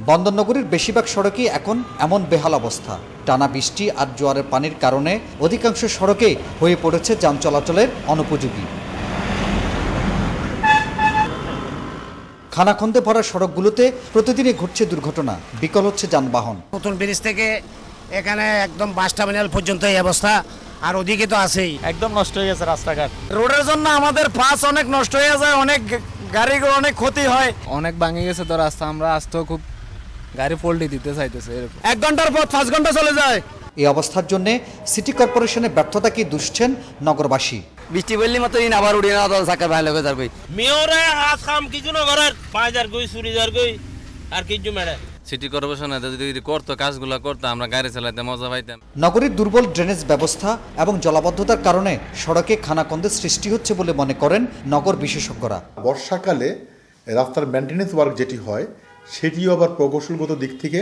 বন্দরনগরীর বেশিরভাগ সড়কেই এখন এমন বেহাল অবস্থা। টানা বৃষ্টি আর জোয়ারের পানির কারণে অধিকাংশ সড়কে হয়ে পড়েছে যান চলাচলের অনুপযোগী। খানাখন্দে ভরা সড়কগুলোতে প্রতিদিনই ঘটছে দুর্ঘটনা, বিকল হচ্ছে যানবাহন। নতুন ব্রিজ থেকে এখানে একদম বাস টার্মিনাল পর্যন্ত এই অবস্থা, আর ওদিকে তো আছেই। একদম নষ্ট হয়ে গেছে রাস্তাঘাট। রোডের জন্য আমাদের পাস অনেক নষ্ট হয়ে যায়, অনেক গাড়িগুলো অনেক ক্ষতি হয়, অনেক ভাঙে গেছে তো রাস্তা। আমরা আসতেও খুব গাড়ি পল্টি দিতে চাইতেছে এরকম। 1 ঘন্টার পর 5 ঘন্টা চলে যায়। এই অবস্থার জন্য সিটি কর্পোরেশনের ব্যর্থতাকে দুষছেন নগরবাসী। বৃষ্টি বললি মতো আবার উড়িয়ে না দল সাকা ভালো হয়ে যাবে। মেয়রে হাত কাম কিছু না করার 5000 কই চুরি যার কই আর কিছু মেড়ে। সিটি কর্পোরেশন যদি করতো কাজগুলো করতো, আমরা গাড়ি চালাইতে মজা পাইতাম। নগরীর দুর্বল ড্রেনেজ ব্যবস্থা এবং জলাবদ্ধতার কারণে সড়কে খানাখন্দের সৃষ্টি হচ্ছে বলে মনে করেন নগর বিশেষজ্ঞরা। বর্ষাকালে রাস্তার মেনটেন্যান্স ওয়ার্ক যেটি হয় সেটিও আবার প্রকৌশলগত দিক থেকে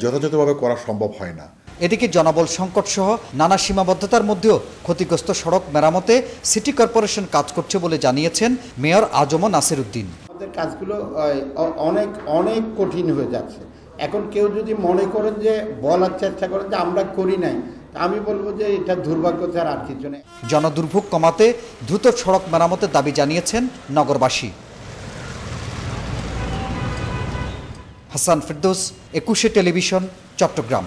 যথাযথভাবে করা সম্ভব হয় না। এদিকে জনবল সংকট সহ নানা সীমাবদ্ধতার মধ্যেও ক্ষতিগ্রস্ত সড়ক মেরামতে সিটি কর্পোরেশন কাজ করছে বলে জানিয়েছেন মেয়র আজম নাসির উদ্দিন। আমাদের কাজগুলো অনেক কঠিন হয়ে যাচ্ছে। এখন কেউ যদি মনে করেন যে বলার চেষ্টা করেন যে আমরা করি নাই, আমি বলবো যে এটা দুর্ভাগ্য ছাড়া আর কিছু নেই। জনদুর্ভোগ কমাতে দ্রুত সড়ক মেরামতের দাবি জানিয়েছেন নগরবাসী। হাসান ফেরদৌস, 21 টেলিভিশন, চট্টগ্রাম।